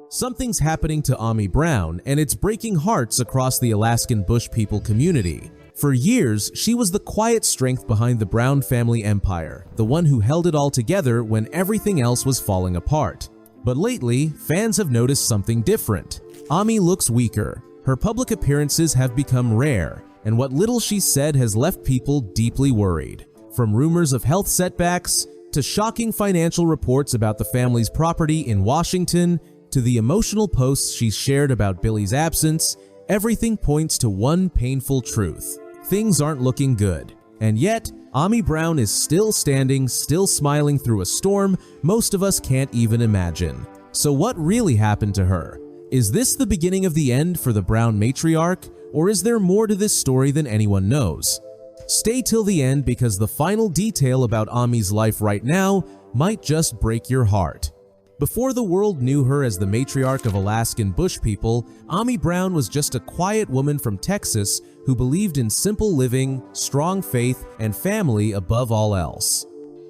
Something's happening to Ami Brown, and it's breaking hearts across the Alaskan Bush People community. For years, she was the quiet strength behind the Brown family empire, the one who held it all together when everything else was falling apart. But lately, fans have noticed something different. Ami looks weaker. Her public appearances have become rare, and what little she said has left people deeply worried. From rumors of health setbacks, to shocking financial reports about the family's property in Washington, to the emotional posts she's shared about Billy's absence, everything points to one painful truth. Things aren't looking good. And yet, Ami Brown is still standing, still smiling through a storm most of us can't even imagine. So what really happened to her? Is this the beginning of the end for the Brown matriarch, or is there more to this story than anyone knows? Stay till the end because the final detail about Ami's life right now might just break your heart. Before the world knew her as the matriarch of Alaskan Bush People, Ami Brown was just a quiet woman from Texas who believed in simple living, strong faith, and family above all else.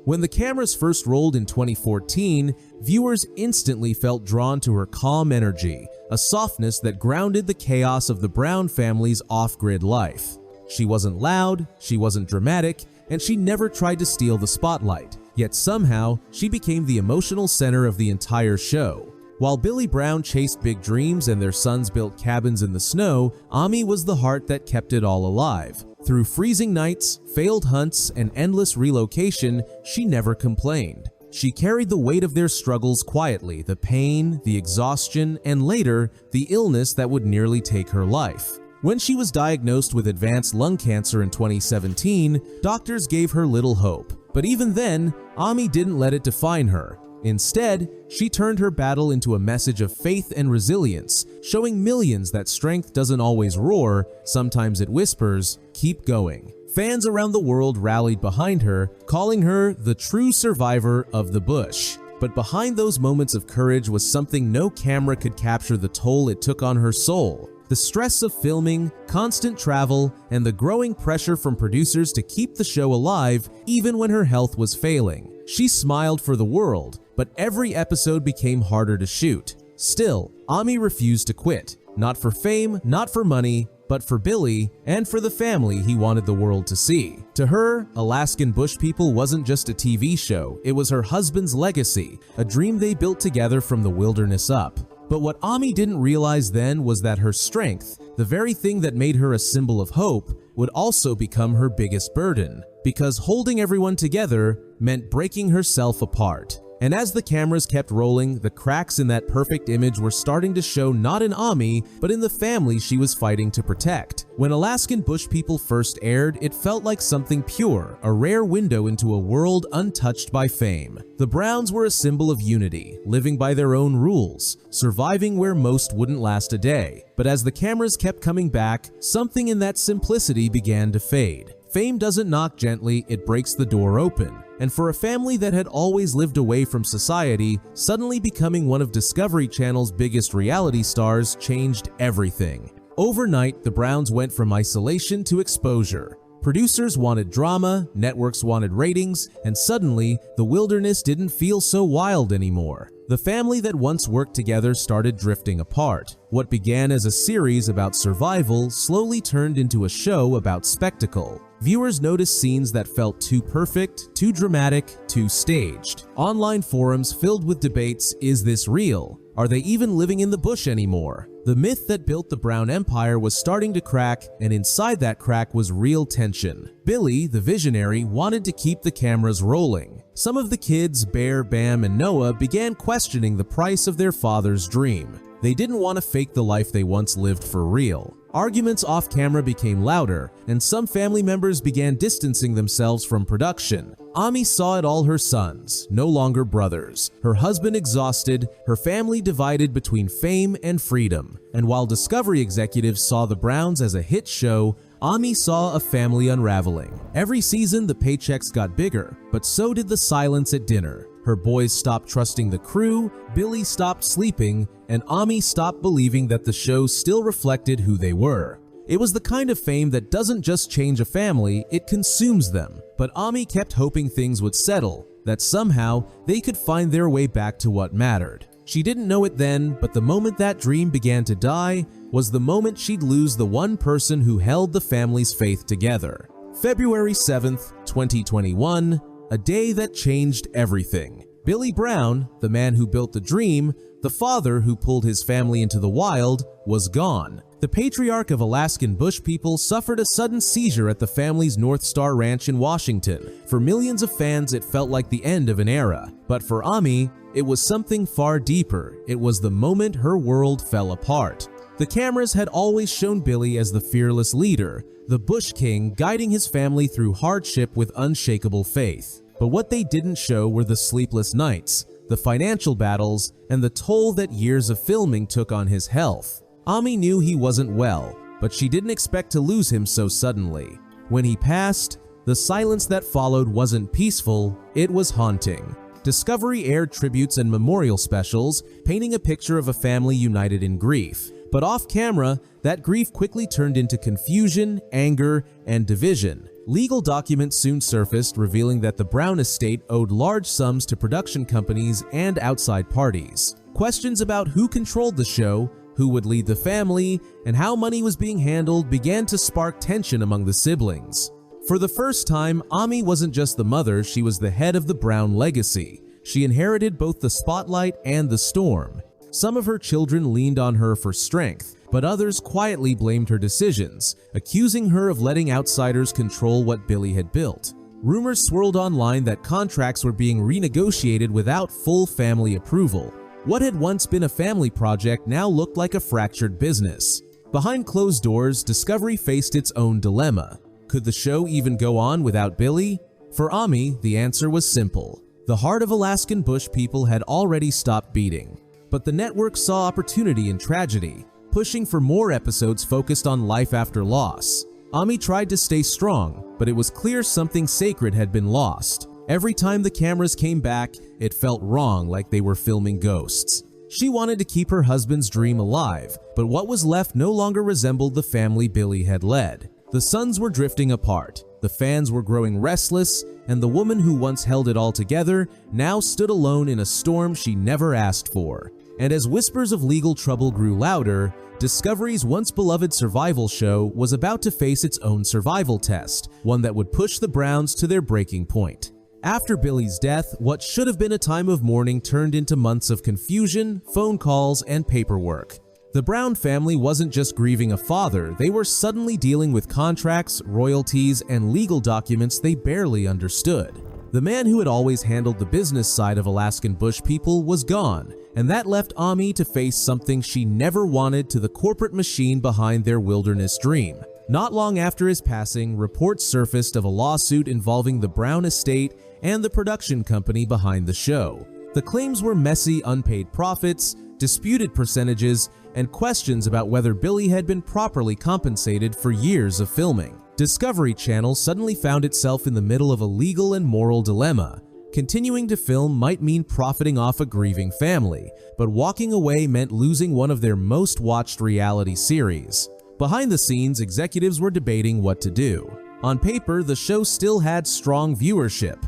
When the cameras first rolled in 2014, viewers instantly felt drawn to her calm energy, a softness that grounded the chaos of the Brown family's off-grid life. She wasn't loud, she wasn't dramatic, and she never tried to steal the spotlight. Yet somehow, she became the emotional center of the entire show. While Billy Brown chased big dreams and their sons built cabins in the snow, Ami was the heart that kept it all alive. Through freezing nights, failed hunts, and endless relocation, she never complained. She carried the weight of their struggles quietly, the pain, the exhaustion, and later, the illness that would nearly take her life. When she was diagnosed with advanced lung cancer in 2017, doctors gave her little hope. But even then, Ami didn't let it define her. Instead, she turned her battle into a message of faith and resilience, showing millions that strength doesn't always roar, sometimes it whispers, "Keep going." Fans around the world rallied behind her, calling her the true survivor of the bush. But behind those moments of courage was something no camera could capture: the toll it took on her soul. The stress of filming, constant travel, and the growing pressure from producers to keep the show alive even when her health was failing. She smiled for the world, but every episode became harder to shoot. Still, Ami refused to quit. Not for fame, not for money, but for Billy and for the family he wanted the world to see. To her, Alaskan Bush People wasn't just a TV show, it was her husband's legacy, a dream they built together from the wilderness up. But what Ami didn't realize then was that her strength, the very thing that made her a symbol of hope, would also become her biggest burden, because holding everyone together meant breaking herself apart. And as the cameras kept rolling, the cracks in that perfect image were starting to show, not in Ami, but in the family she was fighting to protect. When Alaskan Bush People first aired, it felt like something pure, a rare window into a world untouched by fame. The Browns were a symbol of unity, living by their own rules, surviving where most wouldn't last a day. But as the cameras kept coming back, something in that simplicity began to fade. Fame doesn't knock gently, it breaks the door open. And for a family that had always lived away from society, suddenly becoming one of Discovery Channel's biggest reality stars changed everything. Overnight, the Browns went from isolation to exposure. Producers wanted drama, networks wanted ratings, and suddenly, the wilderness didn't feel so wild anymore. The family that once worked together started drifting apart. What began as a series about survival slowly turned into a show about spectacle. Viewers noticed scenes that felt too perfect, too dramatic, too staged. Online forums filled with debates: is this real? Are they even living in the bush anymore? The myth that built the Brown Empire was starting to crack, and inside that crack was real tension. Billy, the visionary, wanted to keep the cameras rolling. Some of the kids, Bear, Bam, and Noah, began questioning the price of their father's dream. They didn't want to fake the life they once lived for real. Arguments off camera became louder, and some family members began distancing themselves from production. Ami saw it all: her sons, no longer brothers, her husband exhausted, her family divided between fame and freedom. And while Discovery executives saw the Browns as a hit show, Ami saw a family unraveling. Every season, the paychecks got bigger, but so did the silence at dinner. Her boys stopped trusting the crew, Billy stopped sleeping, and Ami stopped believing that the show still reflected who they were. It was the kind of fame that doesn't just change a family, it consumes them. But Ami kept hoping things would settle, that somehow they could find their way back to what mattered. She didn't know it then, but the moment that dream began to die was the moment she'd lose the one person who held the family's faith together. February 7th, 2021, a day that changed everything. Billy Brown, the man who built the dream, the father who pulled his family into the wild, was gone. The patriarch of Alaskan Bush People suffered a sudden seizure at the family's North Star Ranch in Washington. For millions of fans, it felt like the end of an era. But for Ami, it was something far deeper. It was the moment her world fell apart. The cameras had always shown Billy as the fearless leader, the Bush King guiding his family through hardship with unshakable faith. But what they didn't show were the sleepless nights, the financial battles, and the toll that years of filming took on his health. Ami knew he wasn't well, but she didn't expect to lose him so suddenly. When he passed, the silence that followed wasn't peaceful, it was haunting. Discovery aired tributes and memorial specials, painting a picture of a family united in grief. But off-camera, that grief quickly turned into confusion, anger, and division. Legal documents soon surfaced revealing that the Brown estate owed large sums to production companies and outside parties. Questions about who controlled the show, who would lead the family, and how money was being handled began to spark tension among the siblings. For the first time, Ami wasn't just the mother, she was the head of the Brown legacy. She inherited both the spotlight and the storm. Some of her children leaned on her for strength, but others quietly blamed her decisions, accusing her of letting outsiders control what Billy had built. Rumors swirled online that contracts were being renegotiated without full family approval. What had once been a family project now looked like a fractured business. Behind closed doors, Discovery faced its own dilemma. Could the show even go on without Billy? For Ami, the answer was simple. The heart of Alaskan Bush People had already stopped beating. But the network saw opportunity in tragedy, pushing for more episodes focused on life after loss. Ami tried to stay strong, but it was clear something sacred had been lost. Every time the cameras came back, it felt wrong, like they were filming ghosts. She wanted to keep her husband's dream alive, but what was left no longer resembled the family Billy had led. The sons were drifting apart, the fans were growing restless, and the woman who once held it all together now stood alone in a storm she never asked for. And as whispers of legal trouble grew louder, Discovery's once beloved survival show was about to face its own survival test, one that would push the Browns to their breaking point. After Billy's death, what should have been a time of mourning turned into months of confusion, phone calls, and paperwork. The Brown family wasn't just grieving a father, they were suddenly dealing with contracts, royalties, and legal documents they barely understood. The man who had always handled the business side of Alaskan Bush People was gone, and that left Ami to face something she never wanted: to the corporate machine behind their wilderness dream. Not long after his passing, reports surfaced of a lawsuit involving the Brown estate and the production company behind the show. The claims were messy, unpaid profits, disputed percentages, and questions about whether Billy had been properly compensated for years of filming. Discovery Channel suddenly found itself in the middle of a legal and moral dilemma. Continuing to film might mean profiting off a grieving family, but walking away meant losing one of their most watched reality series. Behind the scenes, executives were debating what to do. On paper, the show still had strong viewership,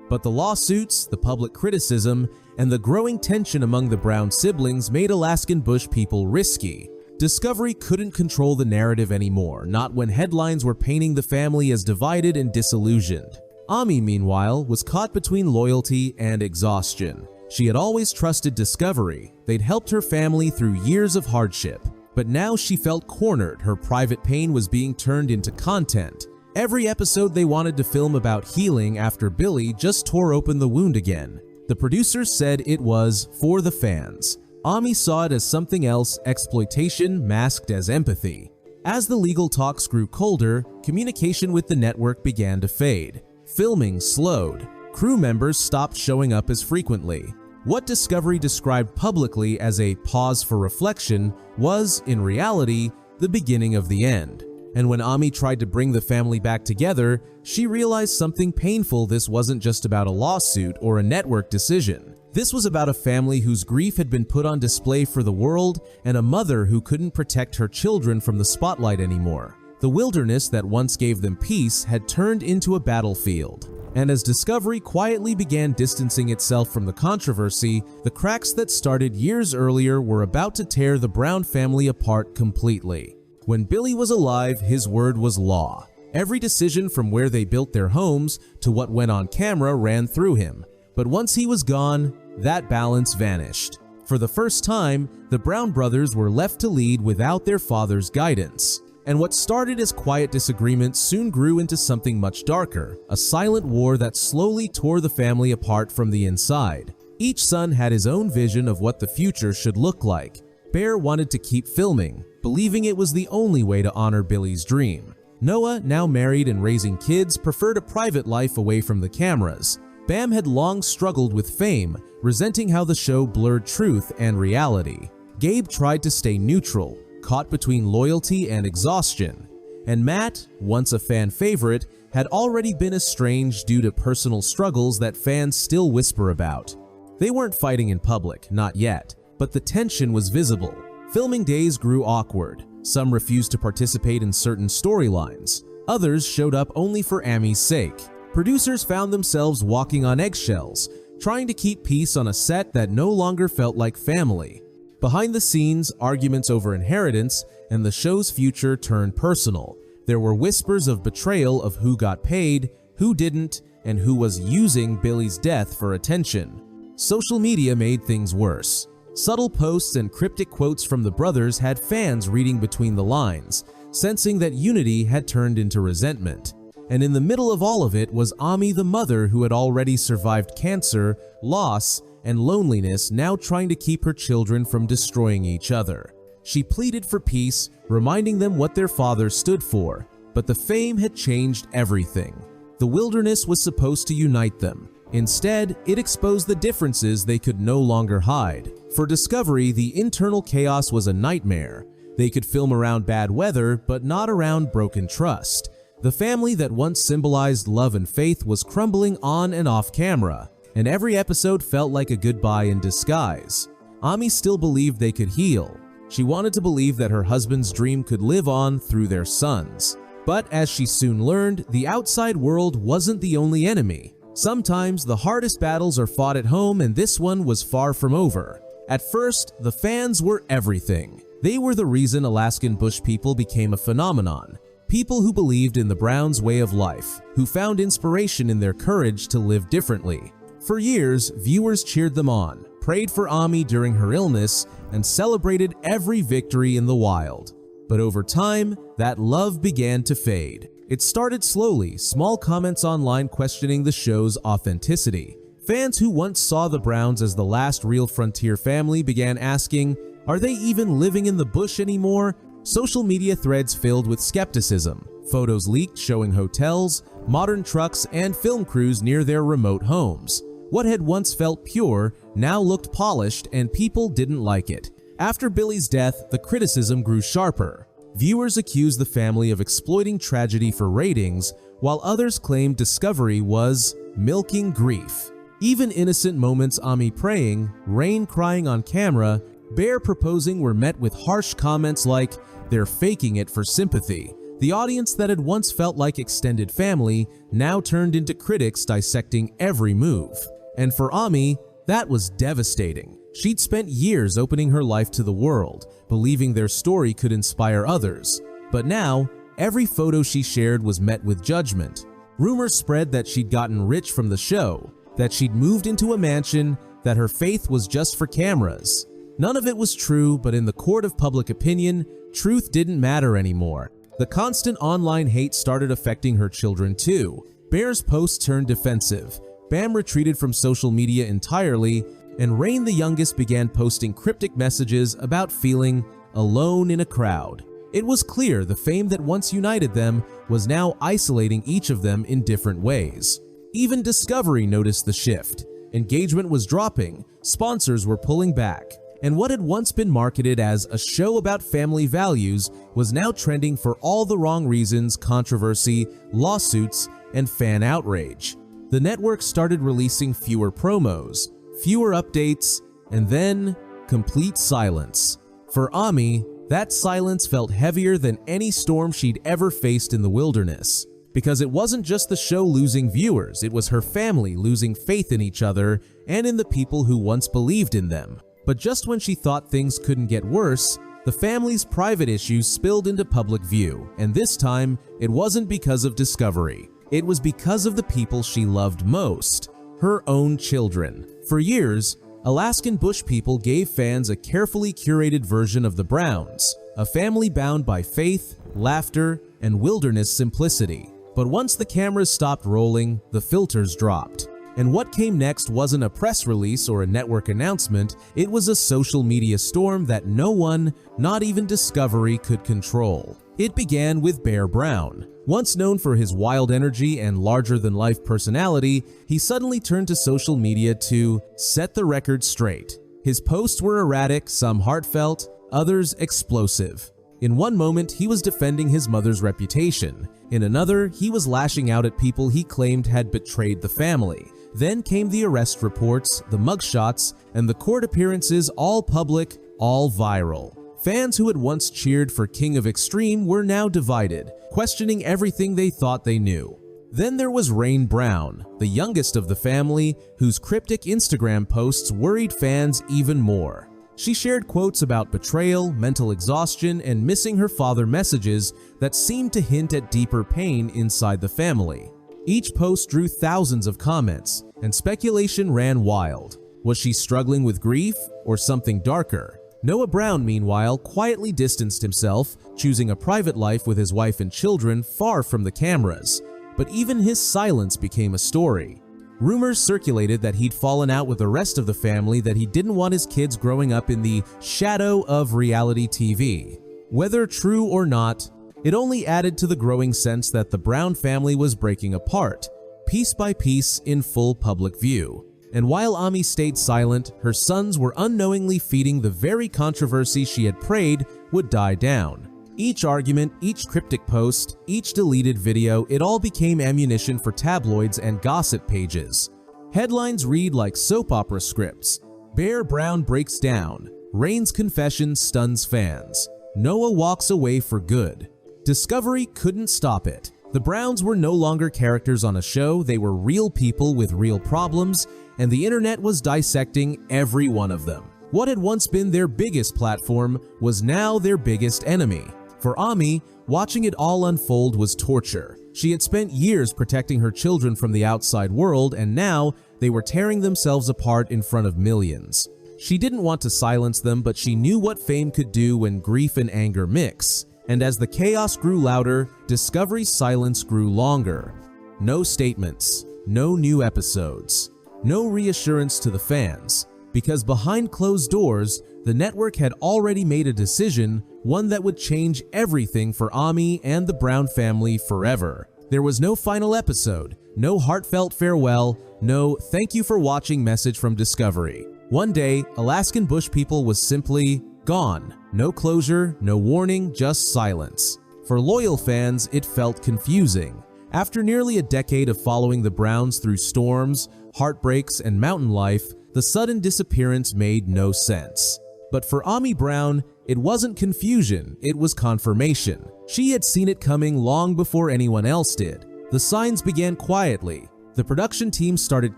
but the lawsuits, the public criticism, and the growing tension among the Brown siblings made Alaskan Bush People risky. Discovery couldn't control the narrative anymore, not when headlines were painting the family as divided and disillusioned. Ami, meanwhile, was caught between loyalty and exhaustion. She had always trusted Discovery. They'd helped her family through years of hardship. But now she felt cornered. Her private pain was being turned into content. Every episode they wanted to film about healing after Billy just tore open the wound again. The producers said it was for the fans. Ami saw it as something else: exploitation masked as empathy. As the legal talks grew colder, communication with the network began to fade. Filming slowed. Crew members stopped showing up as frequently. What Discovery described publicly as a pause for reflection was, in reality, the beginning of the end. And when Ami tried to bring the family back together, she realized something painful: this wasn't just about a lawsuit or a network decision. This was about a family whose grief had been put on display for the world, and a mother who couldn't protect her children from the spotlight anymore. The wilderness that once gave them peace had turned into a battlefield. And as Discovery quietly began distancing itself from the controversy, the cracks that started years earlier were about to tear the Brown family apart completely. When Billy was alive, his word was law. Every decision from where they built their homes to what went on camera ran through him. But once he was gone, that balance vanished. For the first time, the Brown brothers were left to lead without their father's guidance. And what started as quiet disagreements soon grew into something much darker, a silent war that slowly tore the family apart from the inside. Each son had his own vision of what the future should look like. Bear wanted to keep filming, believing it was the only way to honor Billy's dream. Noah, now married and raising kids, preferred a private life away from the cameras. Bam had long struggled with fame, resenting how the show blurred truth and reality. Gabe tried to stay neutral, caught between loyalty and exhaustion. And Matt, once a fan favorite, had already been estranged due to personal struggles that fans still whisper about. They weren't fighting in public, not yet, but the tension was visible. Filming days grew awkward. Some refused to participate in certain storylines. Others showed up only for Ami's sake. Producers found themselves walking on eggshells, trying to keep peace on a set that no longer felt like family. Behind the scenes, arguments over inheritance and the show's future turned personal. There were whispers of betrayal of who got paid, who didn't, and who was using Billy's death for attention. Social media made things worse. Subtle posts and cryptic quotes from the brothers had fans reading between the lines, sensing that unity had turned into resentment. And in the middle of all of it was Ami, the mother who had already survived cancer, loss, and loneliness, now trying to keep her children from destroying each other. She pleaded for peace, reminding them what their father stood for, but the fame had changed everything. The wilderness was supposed to unite them. Instead, it exposed the differences they could no longer hide. For Discovery, the internal chaos was a nightmare. They could film around bad weather, but not around broken trust. The family that once symbolized love and faith was crumbling on and off camera, and every episode felt like a goodbye in disguise. Ami still believed they could heal. She wanted to believe that her husband's dream could live on through their sons. But as she soon learned, the outside world wasn't the only enemy. Sometimes the hardest battles are fought at home, and this one was far from over. At first, the fans were everything. They were the reason Alaskan Bush People became a phenomenon. People who believed in the Browns' way of life, who found inspiration in their courage to live differently. For years, viewers cheered them on, prayed for Ami during her illness, and celebrated every victory in the wild. But over time, that love began to fade. It started slowly, small comments online questioning the show's authenticity. Fans who once saw the Browns as the last real frontier family began asking, are they even living in the bush anymore? Social media threads filled with skepticism. Photos leaked showing hotels, modern trucks, and film crews near their remote homes. What had once felt pure now looked polished, and people didn't like it. After Billy's death, the criticism grew sharper. Viewers accused the family of exploiting tragedy for ratings, while others claimed Discovery was milking grief. Even innocent moments, Ami praying, Rain crying on camera, Bear proposing were met with harsh comments like, they're faking it for sympathy. The audience that had once felt like extended family now turned into critics dissecting every move. And for Ami, that was devastating. She'd spent years opening her life to the world, believing their story could inspire others. But now, every photo she shared was met with judgment. Rumors spread that she'd gotten rich from the show, that she'd moved into a mansion, that her faith was just for cameras. None of it was true, but in the court of public opinion, truth didn't matter anymore. The constant online hate started affecting her children too. Bear's posts turned defensive. Bam retreated from social media entirely, and Rain, the youngest, began posting cryptic messages about feeling alone in a crowd. It was clear the fame that once united them was now isolating each of them in different ways. Even Discovery noticed the shift. Engagement was dropping, sponsors were pulling back, and what had once been marketed as a show about family values was now trending for all the wrong reasons: controversy, lawsuits, and fan outrage. The network started releasing fewer promos, fewer updates, and then complete silence. For Ami, That silence felt heavier than any storm she'd ever faced in the wilderness. Because it wasn't just the show losing viewers, it was her family losing faith in each other and in the people who once believed in them. But just when she thought things couldn't get worse, the family's private issues spilled into public view, and this time, it wasn't because of Discovery. It was because of the people she loved most, her own children. For years, Alaskan Bush People gave fans a carefully curated version of the Browns, a family bound by faith, laughter, and wilderness simplicity. But once the cameras stopped rolling, the filters dropped. And what came next wasn't a press release or a network announcement, it was a social media storm that no one, not even Discovery, could control. It began with Bear Brown. Once known for his wild energy and larger-than-life personality, he suddenly turned to social media to set the record straight. His posts were erratic, some heartfelt, others explosive. In one moment, he was defending his mother's reputation. In another, he was lashing out at people he claimed had betrayed the family. Then came the arrest reports, the mugshots, and the court appearances, all public, all viral. Fans who had once cheered for King of Extreme were now divided, questioning everything they thought they knew. Then there was Rain Brown, the youngest of the family, whose cryptic Instagram posts worried fans even more. She shared quotes about betrayal, mental exhaustion, and missing her father messages that seemed to hint at deeper pain inside the family. Each post drew thousands of comments, and speculation ran wild. Was she struggling with grief or something darker? Noah Brown, meanwhile, quietly distanced himself, choosing a private life with his wife and children far from the cameras. But even his silence became a story. Rumors circulated that he'd fallen out with the rest of the family, that he didn't want his kids growing up in the shadow of reality TV. Whether true or not, it only added to the growing sense that the Brown family was breaking apart, piece by piece in full public view. And while Ami stayed silent, her sons were unknowingly feeding the very controversy she had prayed would die down. Each argument, each cryptic post, each deleted video, it all became ammunition for tabloids and gossip pages. Headlines read like soap opera scripts. Bear Brown breaks down. Rain's confession stuns fans. Noah walks away for good. Discovery couldn't stop it. The Browns were no longer characters on a show, they were real people with real problems, and the internet was dissecting every one of them. What had once been their biggest platform was now their biggest enemy. For Ami, watching it all unfold was torture. She had spent years protecting her children from the outside world, and now they were tearing themselves apart in front of millions. She didn't want to silence them, but she knew what fame could do when grief and anger mix. And as the chaos grew louder, Discovery's silence grew longer. No statements, no new episodes, no reassurance to the fans. Because behind closed doors, the network had already made a decision, one that would change everything for Ami and the Brown family forever. There was no final episode, no heartfelt farewell, no "thank you for watching" message from Discovery. One day, Alaskan Bush People was simply gone. No closure, no warning, just silence. For loyal fans, it felt confusing. After nearly a decade of following the Browns through storms, heartbreaks, and mountain life, the sudden disappearance made no sense. But for Ami Brown, it wasn't confusion, it was confirmation. She had seen it coming long before anyone else did. The signs began quietly. The production team started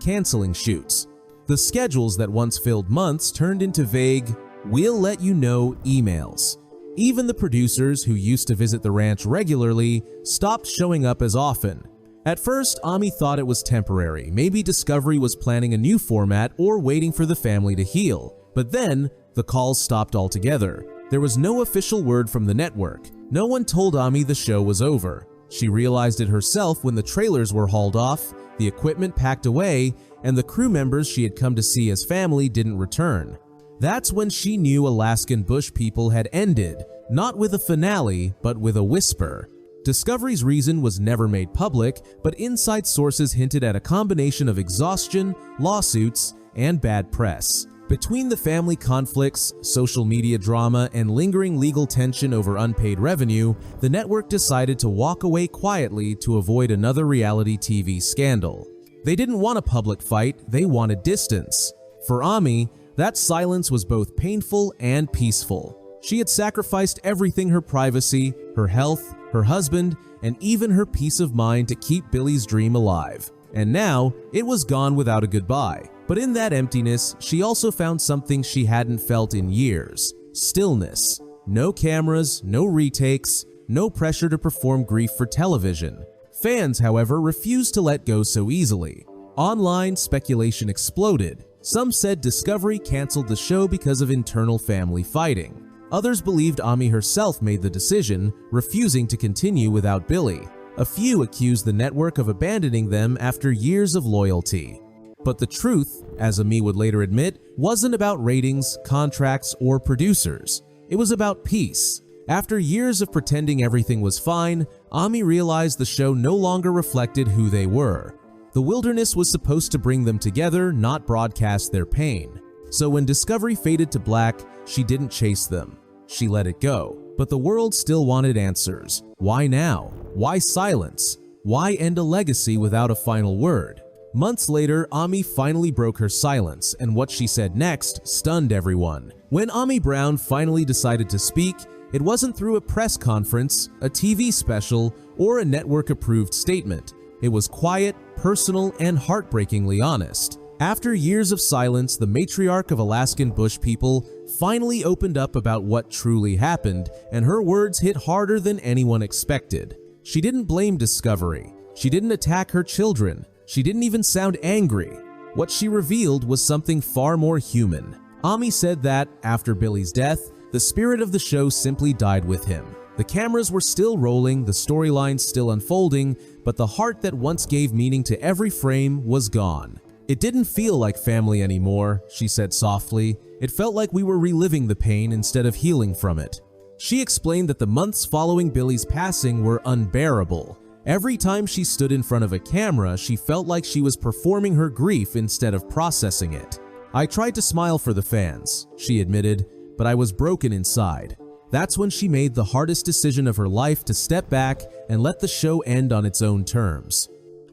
canceling shoots. The schedules that once filled months turned into vague, "we'll let you know" emails. Even the producers, who used to visit the ranch regularly, stopped showing up as often. At first, Ami thought it was temporary. Maybe Discovery was planning a new format or waiting for the family to heal. But then, the calls stopped altogether. There was no official word from the network. No one told Ami the show was over. She realized it herself when the trailers were hauled off, the equipment packed away, and the crew members she had come to see as family didn't return. That's when she knew Alaskan Bush People had ended, not with a finale, but with a whisper. Discovery's reason was never made public, but inside sources hinted at a combination of exhaustion, lawsuits, and bad press. Between the family conflicts, social media drama, and lingering legal tension over unpaid revenue, the network decided to walk away quietly to avoid another reality TV scandal. They didn't want a public fight, they wanted distance. For Ami, that silence was both painful and peaceful. She had sacrificed everything: her privacy, her health, her husband, and even her peace of mind to keep Billy's dream alive. And now, it was gone without a goodbye. But in that emptiness, she also found something she hadn't felt in years: stillness. No cameras, no retakes, no pressure to perform grief for television. Fans, however, refused to let go so easily. Online speculation exploded. Some said Discovery canceled the show because of internal family fighting. Others believed Ami herself made the decision, refusing to continue without Billy. A few accused the network of abandoning them after years of loyalty. But the truth, as Ami would later admit, wasn't about ratings, contracts, or producers. It was about peace. After years of pretending everything was fine, Ami realized the show no longer reflected who they were. The wilderness was supposed to bring them together, not broadcast their pain. So when Discovery faded to black, she didn't chase them. She let it go. But the world still wanted answers. Why now? Why silence? Why end a legacy without a final word? Months later, Ami finally broke her silence, and what she said next stunned everyone. When Ami Brown finally decided to speak, it wasn't through a press conference, a TV special, or a network-approved statement. It was quiet, personal, and heartbreakingly honest. After years of silence, the matriarch of Alaskan Bush People finally opened up about what truly happened, and her words hit harder than anyone expected. She didn't blame Discovery. She didn't attack her children. She didn't even sound angry. What she revealed was something far more human. Ami said that, after Billy's death, the spirit of the show simply died with him. The cameras were still rolling, the storylines still unfolding, but the heart that once gave meaning to every frame was gone. It didn't feel like family anymore, she said softly. It felt like we were reliving the pain instead of healing from it. She explained that the months following Billy's passing were unbearable. Every time she stood in front of a camera, she felt like she was performing her grief instead of processing it. I tried to smile for the fans, she admitted, but I was broken inside. That's when she made the hardest decision of her life to step back and let the show end on its own terms.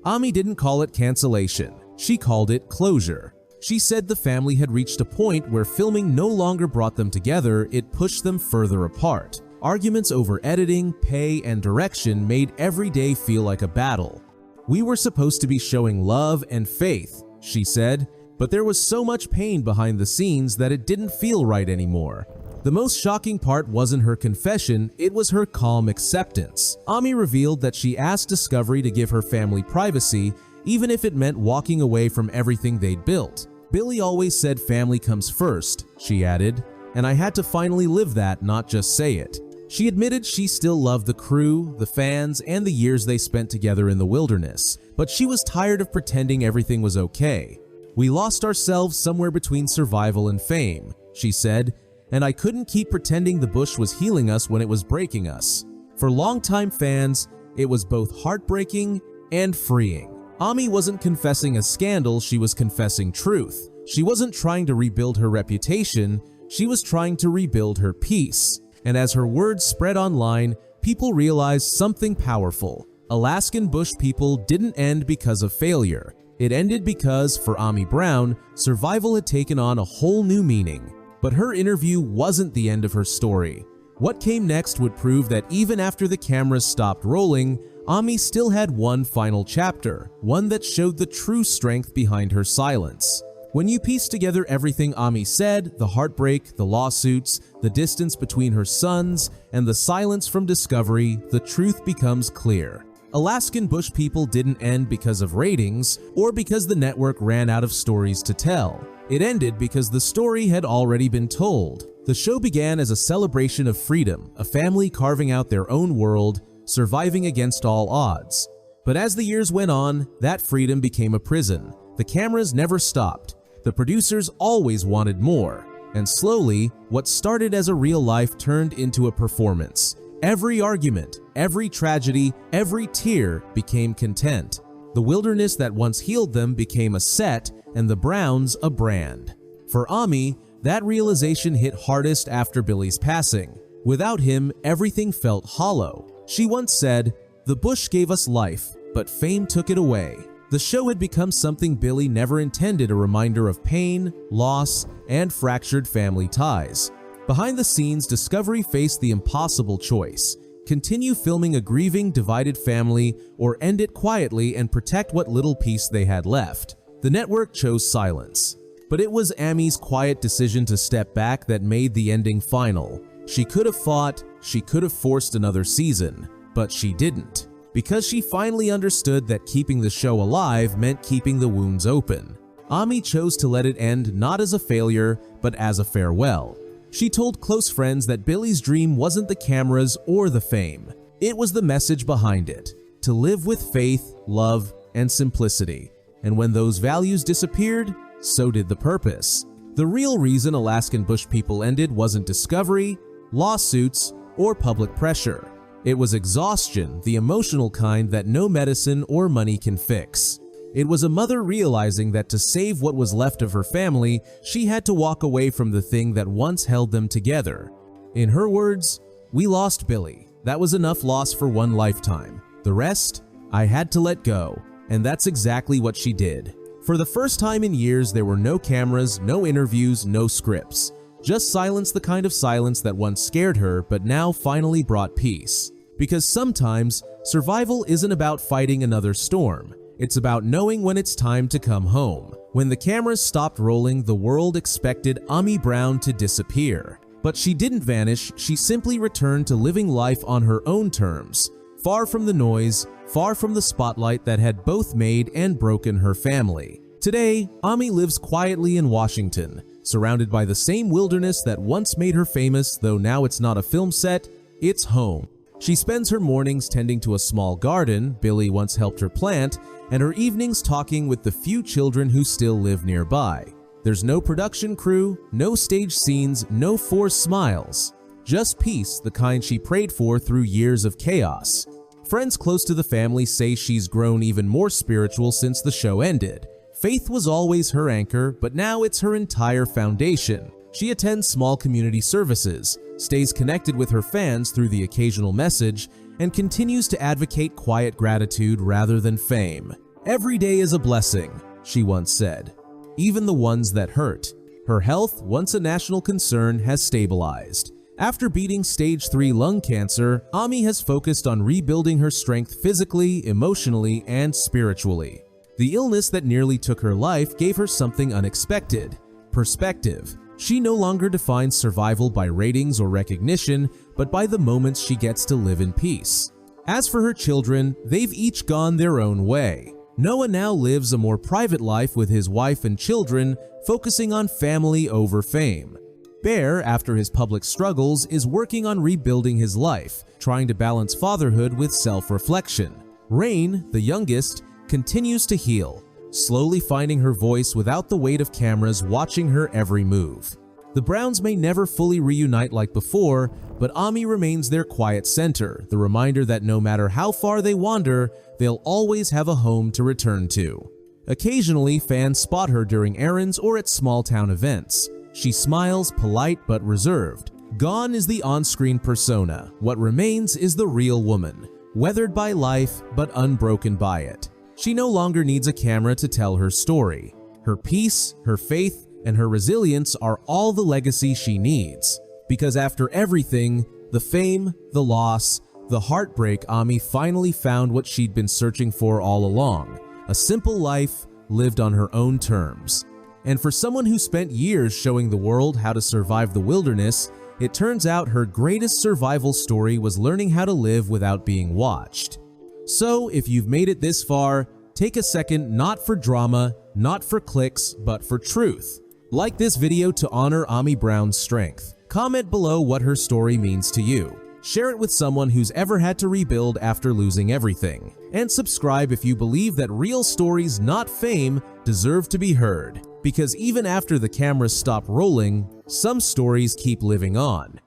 Ami didn't call it cancellation. She called it closure. She said the family had reached a point where filming no longer brought them together, it pushed them further apart. Arguments over editing, pay, and direction made every day feel like a battle. We were supposed to be showing love and faith, she said, but there was so much pain behind the scenes that it didn't feel right anymore. The most shocking part wasn't her confession, it was her calm acceptance. Ami revealed that she asked Discovery to give her family privacy, even if it meant walking away from everything they'd built. Billy always said family comes first, she added, and I had to finally live that, not just say it. She admitted she still loved the crew, the fans, and the years they spent together in the wilderness, but she was tired of pretending everything was okay. We lost ourselves somewhere between survival and fame, she said, and I couldn't keep pretending the bush was healing us when it was breaking us. For longtime fans, it was both heartbreaking and freeing. Ami wasn't confessing a scandal, she was confessing truth. She wasn't trying to rebuild her reputation, she was trying to rebuild her peace. And as her words spread online, people realized something powerful. Alaskan Bush People didn't end because of failure. It ended because, for Ami Brown, survival had taken on a whole new meaning. But her interview wasn't the end of her story. What came next would prove that even after the cameras stopped rolling, Ami still had one final chapter, one that showed the true strength behind her silence. When you piece together everything Ami said, the heartbreak, the lawsuits, the distance between her sons, and the silence from Discovery, the truth becomes clear. Alaskan Bush People didn't end because of ratings or because the network ran out of stories to tell. It ended because the story had already been told. The show began as a celebration of freedom, a family carving out their own world, surviving against all odds. But as the years went on, that freedom became a prison. The cameras never stopped. The producers always wanted more. And slowly, what started as a real life turned into a performance. Every argument, every tragedy, every tear became content. The wilderness that once healed them became a set, and the Browns a brand. For Ami, that realization hit hardest after Billy's passing. Without him, everything felt hollow. She once said, "The bush gave us life, but fame took it away." The show had become something Billy never intended, a reminder of pain, loss, and fractured family ties. Behind the scenes, Discovery faced the impossible choice: continue filming a grieving, divided family, or end it quietly and protect what little peace they had left. The network chose silence. But it was Amy's quiet decision to step back that made the ending final. She could have fought, she could have forced another season, but she didn't, because she finally understood that keeping the show alive meant keeping the wounds open. Amy chose to let it end not as a failure, but as a farewell. She told close friends that Billy's dream wasn't the cameras or the fame. It was the message behind it: to live with faith, love, and simplicity. And when those values disappeared, so did the purpose. The real reason Alaskan Bush People ended wasn't discovery, lawsuits, or public pressure. It was exhaustion, the emotional kind that no medicine or money can fix. It was a mother realizing that to save what was left of her family, she had to walk away from the thing that once held them together. In her words, "We lost Billy. That was enough loss for one lifetime. The rest, I had to let go." And that's exactly what she did. For the first time in years, there were no cameras, no interviews, no scripts. Just silence, the kind of silence that once scared her but now finally brought peace. Because sometimes, survival isn't about fighting another storm. It's about knowing when it's time to come home. When the cameras stopped rolling, the world expected Amy Brown to disappear. But she didn't vanish, she simply returned to living life on her own terms. Far from the noise, far from the spotlight that had both made and broken her family. Today, Amy lives quietly in Washington, surrounded by the same wilderness that once made her famous, though now it's not a film set, it's home. She spends her mornings tending to a small garden Billy once helped her plant, and her evenings talking with the few children who still live nearby. There's no production crew, no stage scenes, no forced smiles. Just peace, the kind she prayed for through years of chaos. Friends close to the family say she's grown even more spiritual since the show ended. Faith was always her anchor, but now it's her entire foundation. She attends small community services, stays connected with her fans through the occasional message, and continues to advocate quiet gratitude rather than fame. "Every day is a blessing," she once said, "even the ones that hurt." Her health, once a national concern, has stabilized. After beating stage 3 lung cancer, Amy has focused on rebuilding her strength physically, emotionally, and spiritually. The illness that nearly took her life gave her something unexpected: perspective. She no longer defines survival by ratings or recognition, but by the moments she gets to live in peace. As for her children, they've each gone their own way. Noah now lives a more private life with his wife and children, focusing on family over fame. Bear, after his public struggles, is working on rebuilding his life, trying to balance fatherhood with self-reflection. Rain, the youngest, continues to heal, slowly finding her voice without the weight of cameras watching her every move. The Browns may never fully reunite like before, but Amy remains their quiet center, the reminder that no matter how far they wander, they'll always have a home to return to. Occasionally, fans spot her during errands or at small-town events. She smiles, polite but reserved. Gone is the on-screen persona. What remains is the real woman, weathered by life but unbroken by it. She no longer needs a camera to tell her story. Her peace, her faith, and her resilience are all the legacy she needs. Because after everything, the fame, the loss, the heartbreak, Amy finally found what she'd been searching for all along: a simple life lived on her own terms. And for someone who spent years showing the world how to survive the wilderness, it turns out her greatest survival story was learning how to live without being watched. So if you've made it this far, take a second, not for drama, not for clicks, but for truth. Like this video to honor Amy Brown's strength. Comment below what her story means to you. Share it with someone who's ever had to rebuild after losing everything. And subscribe if you believe that real stories, not fame, deserve to be heard. Because even after the cameras stop rolling, some stories keep living on.